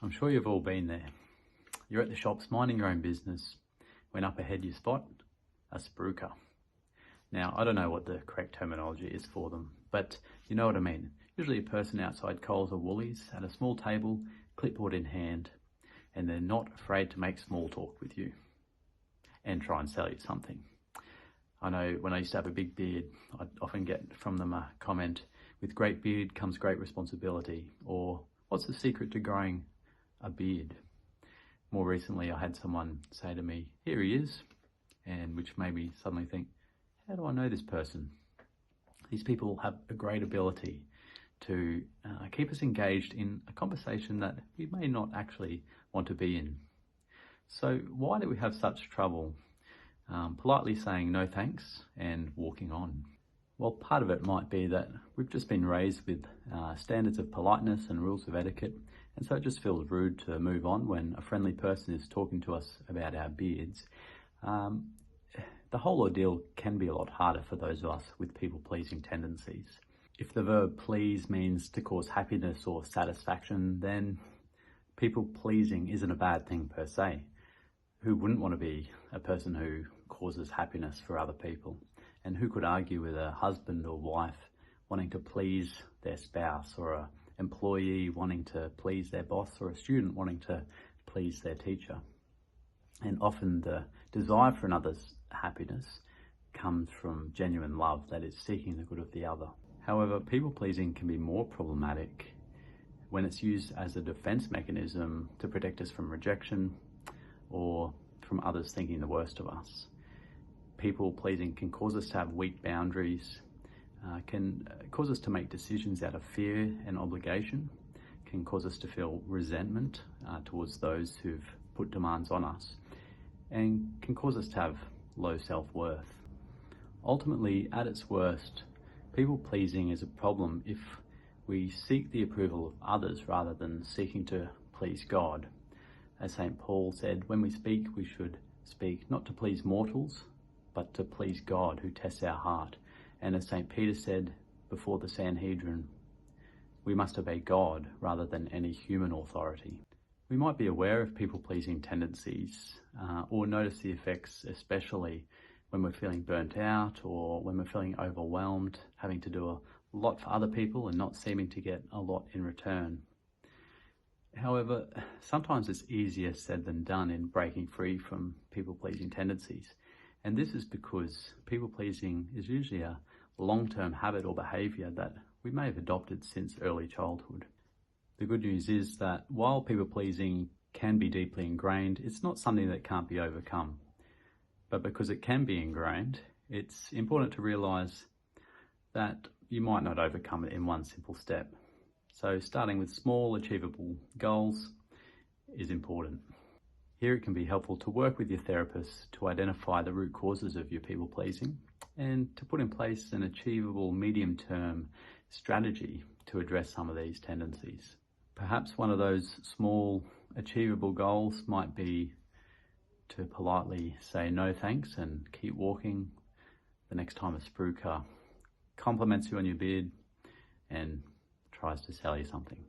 I'm sure you've all been there. You're at the shops minding your own business when up ahead you spot a spruiker. Now, I don't know what the correct terminology is for them, but you know what I mean. Usually a person outside Coles or Woolies at a small table, clipboard in hand, and they're not afraid to make small talk with you and try and sell you something. I know when I used to have a big beard, I'd often get from them a comment, with great beard comes great responsibility, or what's the secret to growing a beard? More recently, I had someone say to me, here he is, and which made me suddenly think, how do I know this person? These people have a great ability to keep us engaged in a conversation that we may not actually want to be in. So why do we have such trouble politely saying no thanks and walking on? Well, part of it might be that we've just been raised with standards of politeness and rules of etiquette, and so it just feels rude to move on when a friendly person is talking to us about our beards. The whole ordeal can be a lot harder for those of us with people-pleasing tendencies. If the verb please means to cause happiness or satisfaction, then people-pleasing isn't a bad thing per se. Who wouldn't want to be a person who causes happiness for other people? And who could argue with a husband or wife wanting to please their spouse, or an employee wanting to please their boss, or a student wanting to please their teacher? And often the desire for another's happiness comes from genuine love that is seeking the good of the other. However, people-pleasing can be more problematic when it's used as a defense mechanism to protect us from rejection or from others thinking the worst of us. People-pleasing can cause us to have weak boundaries, can cause us to make decisions out of fear and obligation, can cause us to feel resentment towards those who've put demands on us, and can cause us to have low self-worth. Ultimately, at its worst, people-pleasing is a problem if we seek the approval of others rather than seeking to please God. As St. Paul said, when we speak, we should speak not to please mortals, but to please God who tests our heart. And as St. Peter said before the Sanhedrin, we must obey God rather than any human authority. We might be aware of people-pleasing tendencies or notice the effects, especially when we're feeling burnt out or when we're feeling overwhelmed, having to do a lot for other people and not seeming to get a lot in return. However, sometimes it's easier said than done in breaking free from people-pleasing tendencies. And this is because people-pleasing is usually a long-term habit or behaviour that we may have adopted since early childhood. The good news is that while people-pleasing can be deeply ingrained, it's not something that can't be overcome. But because it can be ingrained, it's important to realise that you might not overcome it in one simple step. So starting with small, achievable goals is important. Here it can be helpful to work with your therapist to identify the root causes of your people-pleasing and to put in place an achievable medium-term strategy to address some of these tendencies. Perhaps one of those small, achievable goals might be to politely say no thanks and keep walking the next time a spruiker compliments you on your beard and tries to sell you something.